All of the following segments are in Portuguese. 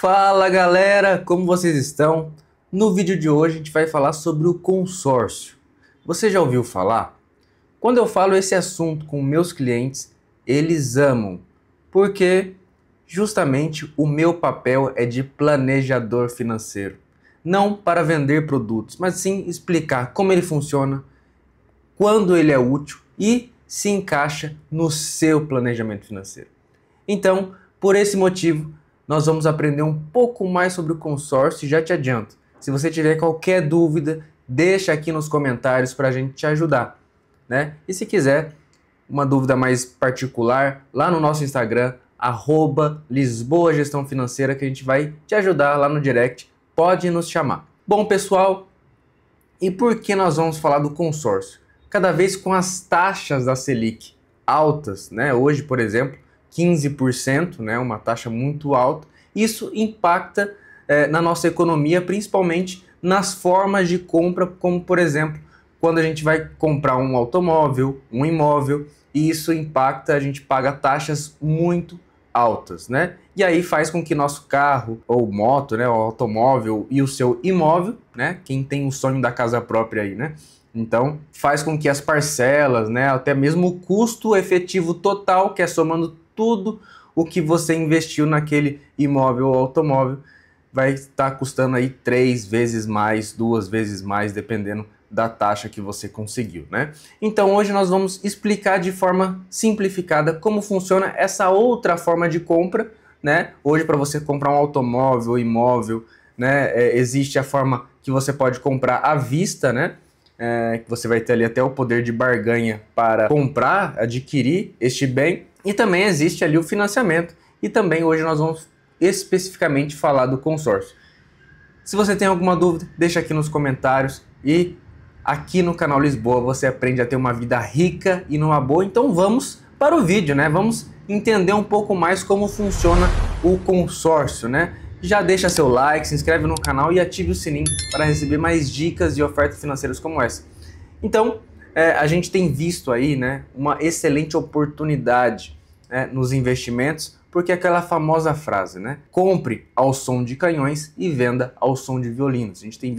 Fala galera, como vocês estão? No vídeo de hoje a gente vai falar sobre o consórcio. Você já ouviu falar? Quando eu falo esse assunto com meus clientes, eles amam, porque justamente o meu papel é de planejador financeiro. Não para vender produtos, mas sim explicar como ele funciona, quando ele é útil e se encaixa no seu planejamento financeiro. Então, por esse motivo, nós vamos aprender um pouco mais sobre o consórcio e já te adianto. Se você tiver qualquer dúvida, deixa aqui nos comentários para a gente te ajudar, né? E se quiser uma dúvida mais particular, lá no nosso Instagram, @Lisboa Gestão Financeira, que a gente vai te ajudar lá no direct, pode nos chamar. Bom, pessoal, e por que nós vamos falar do consórcio? Cada vez com as taxas da Selic altas, né? Hoje, por exemplo, 15%, né, uma taxa muito alta, isso impacta na nossa economia, principalmente nas formas de compra, como por exemplo, quando a gente vai comprar um automóvel, um imóvel, e isso impacta, a gente paga taxas muito altas, né? E aí faz com que nosso carro, ou moto, né, o automóvel e o seu imóvel, né, quem tem o sonho da casa própria aí, né? Então, faz com que as parcelas, né, até mesmo o custo efetivo total, que é somando tudo o que você investiu naquele imóvel ou automóvel, vai estar custando aí 3 vezes mais, 2 vezes mais, dependendo da taxa que você conseguiu, né? Então hoje nós vamos explicar de forma simplificada como funciona essa outra forma de compra, né? Hoje, para você comprar um automóvel, imóvel, né, existe a forma que você pode comprar à vista, né? Que você vai ter ali até o poder de barganha para comprar, adquirir este bem. E também existe ali o financiamento. E também hoje nós vamos especificamente falar do consórcio. Se você tem alguma dúvida, deixa aqui nos comentários. E aqui no canal Lisboa você aprende a ter uma vida rica e numa boa. Então vamos para o vídeo, né? Vamos entender um pouco mais como funciona o consórcio, né? Já deixa seu like, se inscreve no canal e ative o sininho para receber mais dicas e ofertas financeiras como essa. Então, a gente tem visto aí, né, uma excelente oportunidade, né, nos investimentos, porque é aquela famosa frase, né? Compre ao som de canhões e venda ao som de violinos. A gente tem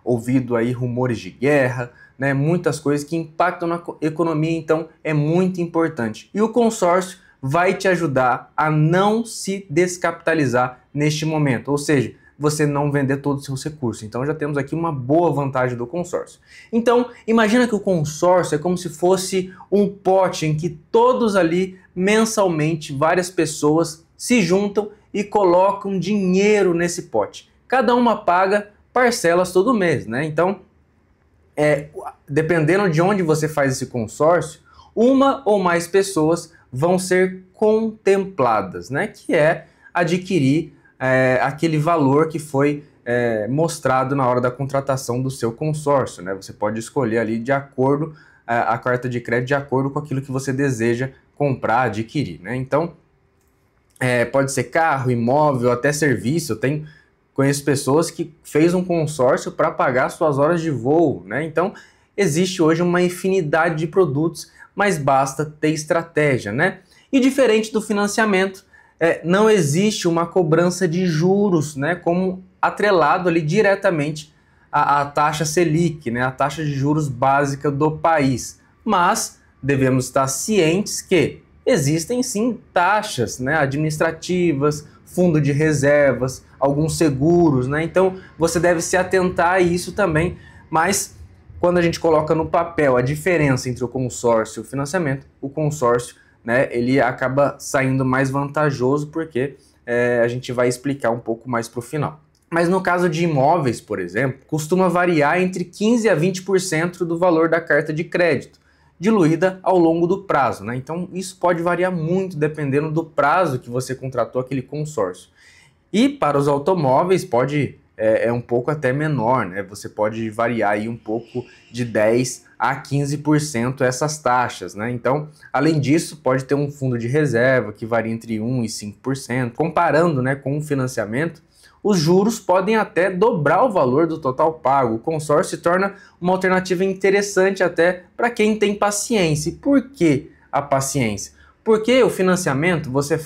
ouvido aí rumores de guerra, né, muitas coisas que impactam na economia, então é muito importante. E o consórcio vai te ajudar a não se descapitalizar neste momento, ou seja, você não vender todos os seus recursos. Então já temos aqui uma boa vantagem do consórcio. Então imagina que o consórcio é como se fosse um pote em que todos ali mensalmente, várias pessoas se juntam e colocam dinheiro nesse pote. Cada uma paga parcelas todo mês, né? Então, dependendo de onde você faz esse consórcio, uma ou mais pessoas vão ser contempladas, né? Que é adquirir aquele valor que foi mostrado na hora da contratação do seu consórcio, né? Você pode escolher ali de acordo a carta de crédito de acordo com aquilo que você deseja comprar, adquirir, né? Então, pode ser carro, imóvel, até serviço. Conheço pessoas que fez um consórcio para pagar suas horas de voo, né? Então, existe hoje uma infinidade de produtos, mas basta ter estratégia, né? E diferente do financiamento, não existe uma cobrança de juros, né? Como atrelado ali diretamente à taxa Selic, né? A taxa de juros básica do país. Mas devemos estar cientes que existem sim taxas, né, administrativas, fundo de reservas, alguns seguros, né? Então você deve se atentar a isso também, mas quando a gente coloca no papel a diferença entre o consórcio e o financiamento, o consórcio, né, ele acaba saindo mais vantajoso porque a gente vai explicar um pouco mais para o final. Mas no caso de imóveis, por exemplo, costuma variar entre 15% a 20% do valor da carta de crédito, diluída ao longo do prazo, né? Então isso pode variar muito dependendo do prazo que você contratou aquele consórcio. E para os automóveis pode um pouco até menor, né? Você pode variar aí um pouco de 10 a 15% essas taxas, né? Então, além disso, pode ter um fundo de reserva que varia entre 1 e 5%. Comparando, né, com o financiamento, os juros podem até dobrar o valor do total pago. O consórcio se torna uma alternativa interessante até para quem tem paciência. E por que a paciência? Porque o financiamento você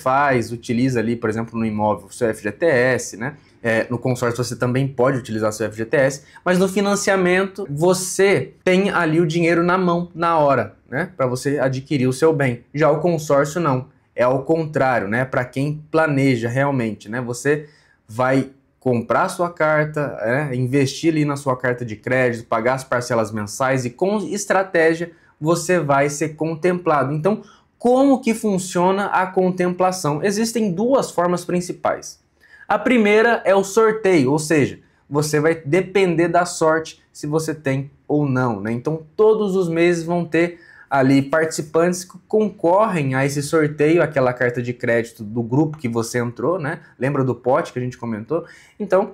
utiliza ali, por exemplo, no imóvel, o seu FGTS, né? No consórcio você também pode utilizar seu FGTS, mas no financiamento você tem ali o dinheiro na mão, na hora, né? Para você adquirir o seu bem. Já o consórcio não, é ao contrário, né? Para quem planeja realmente, né? Você vai comprar a sua carta, investir ali na sua carta de crédito, pagar as parcelas mensais e com estratégia você vai ser contemplado. Então, como que funciona a contemplação? Existem duas formas principais. A primeira é o sorteio, ou seja, você vai depender da sorte se você tem ou não, né? Então todos os meses vão ter ali participantes que concorrem a esse sorteio, aquela carta de crédito do grupo que você entrou, né? Lembra do pote que a gente comentou? Então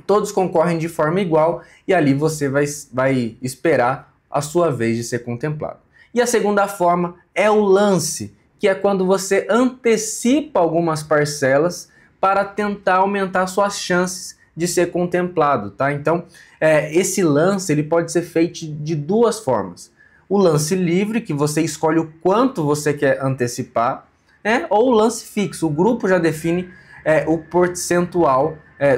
todos concorrem de forma igual e ali você vai esperar a sua vez de ser contemplado. E a segunda forma é o lance, que é quando você antecipa algumas parcelas para tentar aumentar suas chances de ser contemplado, tá? Então, esse lance ele pode ser feito de duas formas. O lance livre, que você escolhe o quanto você quer antecipar, ou o lance fixo. O grupo já define o percentual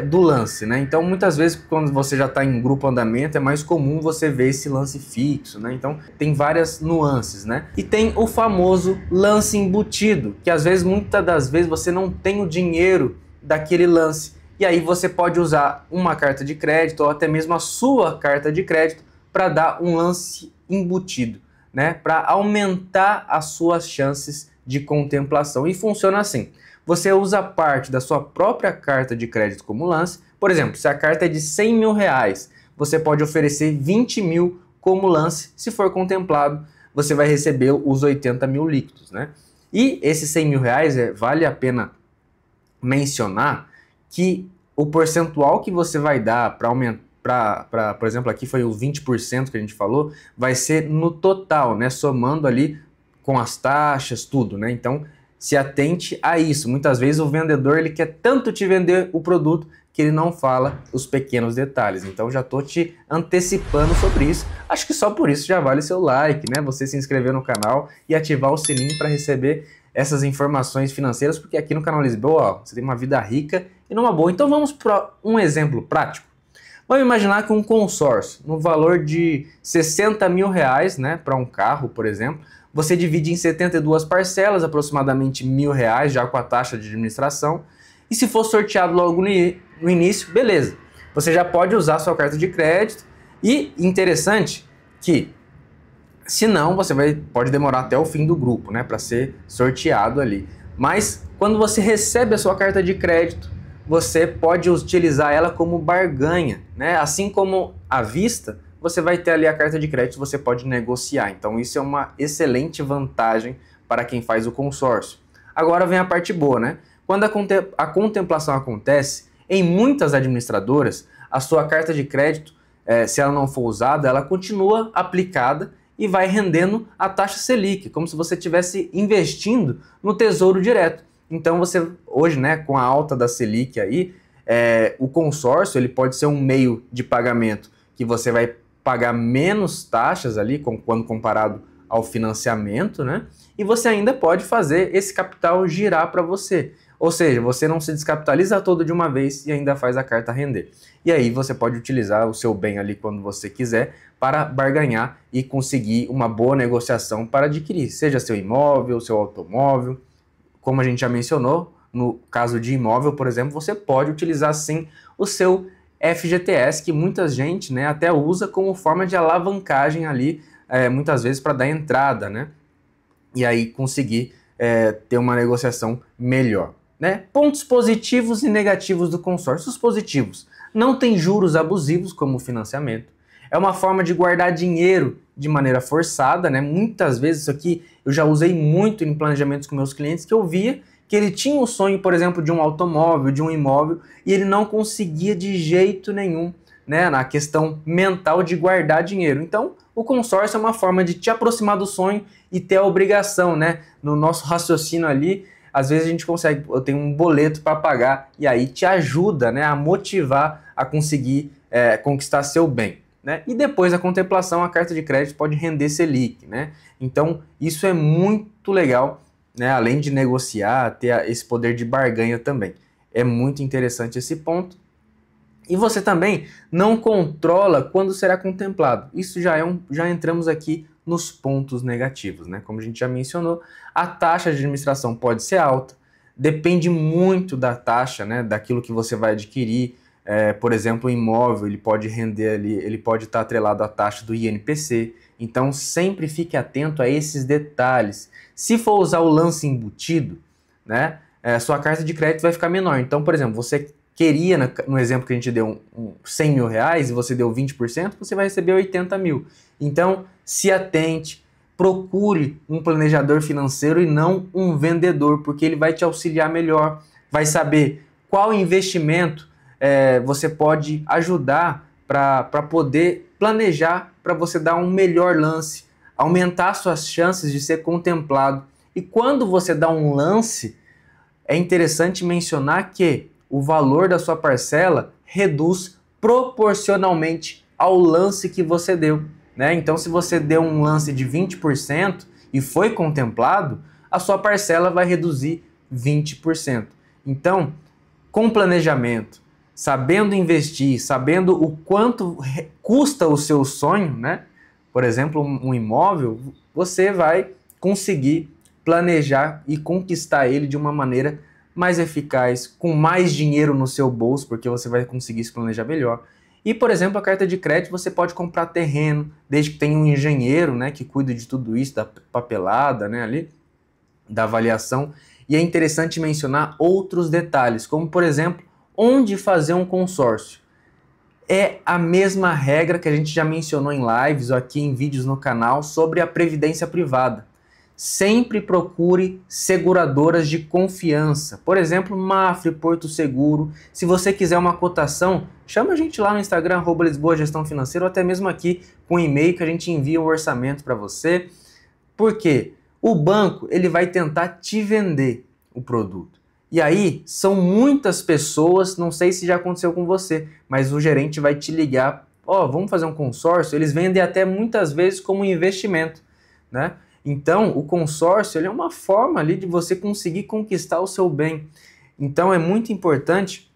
do lance, né? Então, muitas vezes, quando você já está em grupo andamento, é mais comum você ver esse lance fixo, né? Então, tem várias nuances, né? E tem o famoso lance embutido, que às vezes, muitas das vezes, você não tem o dinheiro daquele lance. E aí você pode usar uma carta de crédito ou até mesmo a sua carta de crédito para dar um lance embutido, né? Para aumentar as suas chances de contemplação. E funciona assim. Você usa parte da sua própria carta de crédito como lance. Por exemplo, se a carta é de 100 mil reais, você pode oferecer 20 mil como lance. Se for contemplado, você vai receber os 80 mil líquidos, né? E esses 100 mil reais, vale a pena mencionar que o percentual que você vai dar para aumentar, por exemplo, aqui foi os 20% que a gente falou, vai ser no total, né? Somando ali com as taxas, tudo, né? Então, se atente a isso. Muitas vezes o vendedor ele quer tanto te vender o produto que ele não fala os pequenos detalhes. Então já estou te antecipando sobre isso. Acho que só por isso já vale seu like, né? Você se inscrever no canal e ativar o sininho para receber essas informações financeiras, porque aqui no canal Lisboa, ó, você tem uma vida rica e numa boa. Então vamos para um exemplo prático. Vamos imaginar que um consórcio no valor de 60 mil reais, né, para um carro, por exemplo, você divide em 72 parcelas, aproximadamente R$ 1.000, já com a taxa de administração. E se for sorteado logo no início, beleza. Você já pode usar a sua carta de crédito. E interessante que, se não, pode demorar até o fim do grupo, né, para ser sorteado ali. Mas quando você recebe a sua carta de crédito, você pode utilizar ela como barganha, né? Assim como à vista, você vai ter ali a carta de crédito, você pode negociar. Então isso é uma excelente vantagem para quem faz o consórcio. Agora vem a parte boa, né? Quando a contemplação acontece, em muitas administradoras, a sua carta de crédito, se ela não for usada, ela continua aplicada e vai rendendo a taxa Selic, como se você estivesse investindo no Tesouro Direto. Então você, hoje, né, com a alta da Selic aí, o consórcio ele pode ser um meio de pagamento que você vai pagar menos taxas ali, quando comparado ao financiamento, né? E você ainda pode fazer esse capital girar para você. Ou seja, você não se descapitaliza todo de uma vez e ainda faz a carta render. E aí você pode utilizar o seu bem ali quando você quiser para barganhar e conseguir uma boa negociação para adquirir, seja seu imóvel, seu automóvel. Como a gente já mencionou, no caso de imóvel, por exemplo, você pode utilizar sim o seu FGTS, que muita gente, né, até usa como forma de alavancagem ali, muitas vezes para dar entrada, né? E aí conseguir ter uma negociação melhor, né? Pontos positivos e negativos do consórcio. Os positivos: não tem juros abusivos como o financiamento. É uma forma de guardar dinheiro de maneira forçada, né? Muitas vezes isso aqui eu já usei muito em planejamentos com meus clientes, que eu via que ele tinha o sonho, por exemplo, de um automóvel, de um imóvel, e ele não conseguia de jeito nenhum, né, na questão mental de guardar dinheiro. Então, o consórcio é uma forma de te aproximar do sonho e ter a obrigação, né? No nosso raciocínio ali, às vezes a gente consegue, eu tenho um boleto para pagar, e aí te ajuda, né, a motivar a conseguir conquistar seu bem, né? E depois da contemplação, a carta de crédito pode render Selic, né? Então, isso é muito legal né? Além de negociar, ter esse poder de barganha também. É muito interessante esse ponto. E você também não controla quando será contemplado. Isso já entramos aqui nos pontos negativos, né? Como a gente já mencionou, a taxa de administração pode ser alta, depende muito da taxa, né? Daquilo que você vai adquirir. Por exemplo, o imóvel ele pode render ali, ele pode estar atrelado à taxa do INPC. Então sempre fique atento a esses detalhes. Se for usar o lance embutido, né? Sua carta de crédito vai ficar menor. Então, por exemplo, você queria, no exemplo que a gente deu, 100 mil reais e você deu 20%, você vai receber 80 mil. Então, se atente, procure um planejador financeiro e não um vendedor, porque ele vai te auxiliar melhor, vai saber qual investimento você pode ajudar para poder planejar, para você dar um melhor lance, aumentar suas chances de ser contemplado. E quando você dá um lance, é interessante mencionar que o valor da sua parcela reduz proporcionalmente ao lance que você deu, né? Então, se você deu um lance de 20% e foi contemplado, a sua parcela vai reduzir 20%. Então, com planejamento, sabendo investir, sabendo o quanto custa o seu sonho, né? Por exemplo, um imóvel, você vai conseguir planejar e conquistar ele de uma maneira mais eficaz, com mais dinheiro no seu bolso, porque você vai conseguir se planejar melhor. E, por exemplo, a carta de crédito você pode comprar terreno, desde que tenha um engenheiro, né, que cuide de tudo isso, da papelada, né, ali, da avaliação. E é interessante mencionar outros detalhes, como, por exemplo, onde fazer um consórcio. É a mesma regra que a gente já mencionou em lives ou aqui em vídeos no canal sobre a previdência privada. Sempre procure seguradoras de confiança. Por exemplo, Mafre, Porto Seguro. Se você quiser uma cotação, chama a gente lá no Instagram, @Lisboa Gestão Financeira, ou até mesmo aqui com um e-mail que a gente envia o orçamento para você. Por quê? O banco ele vai tentar te vender o produto. E aí, são muitas pessoas, não sei se já aconteceu com você, mas o gerente vai te ligar, vamos fazer um consórcio? Eles vendem até muitas vezes como investimento, né? Então, o consórcio ele é uma forma ali de você conseguir conquistar o seu bem. Então, é muito importante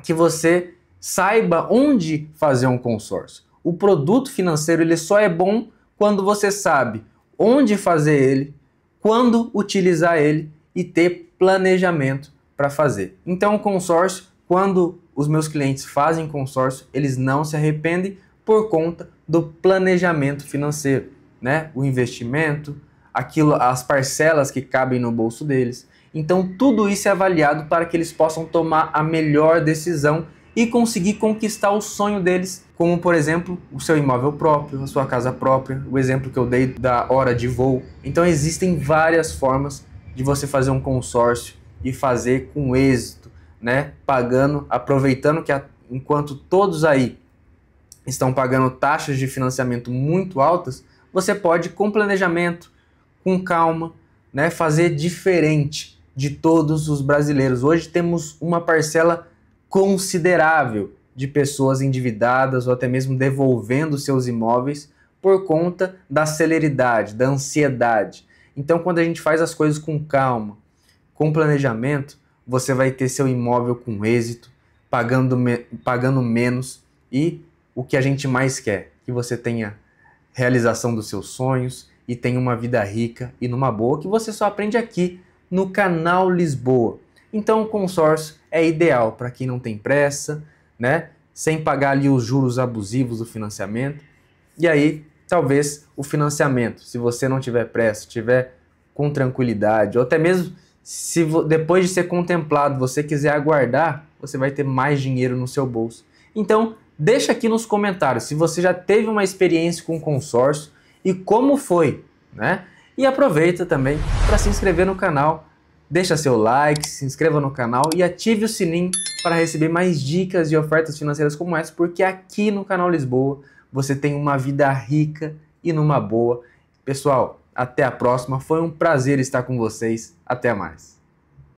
que você saiba onde fazer um consórcio. O produto financeiro ele só é bom quando você sabe onde fazer ele, quando utilizar ele e ter planejamento para fazer. Então, o consórcio, quando os meus clientes fazem consórcio, eles não se arrependem por conta do planejamento financeiro, né? O investimento, as parcelas que cabem no bolso deles. Então, tudo isso é avaliado para que eles possam tomar a melhor decisão e conseguir conquistar o sonho deles, como, por exemplo, o seu imóvel próprio, a sua casa própria, o exemplo que eu dei da hora de voo. Então, existem várias formas de você fazer um consórcio e fazer com êxito, né? Aproveitando que enquanto todos aí estão pagando taxas de financiamento muito altas, você pode, com planejamento, com calma, né, fazer diferente de todos os brasileiros. Hoje temos uma parcela considerável de pessoas endividadas ou até mesmo devolvendo seus imóveis por conta da celeridade, da ansiedade. Então, quando a gente faz as coisas com calma, com planejamento, você vai ter seu imóvel com êxito, pagando menos e o que a gente mais quer, que você tenha realização dos seus sonhos e tenha uma vida rica e numa boa, que você só aprende aqui no canal Lisboa. Então, o consórcio é ideal para quem não tem pressa, né? Sem pagar ali os juros abusivos do financiamento. E aí, talvez o financiamento, se você não tiver pressa, tiver com tranquilidade, ou até mesmo se depois de ser contemplado você quiser aguardar, você vai ter mais dinheiro no seu bolso. Então, deixa aqui nos comentários se você já teve uma experiência com consórcio e como foi, né? E aproveita também para se inscrever no canal, deixa seu like, se inscreva no canal e ative o sininho para receber mais dicas e ofertas financeiras como essa, porque aqui no canal Lisboa você tem uma vida rica e numa boa. Pessoal, até a próxima. Foi um prazer estar com vocês. Até mais.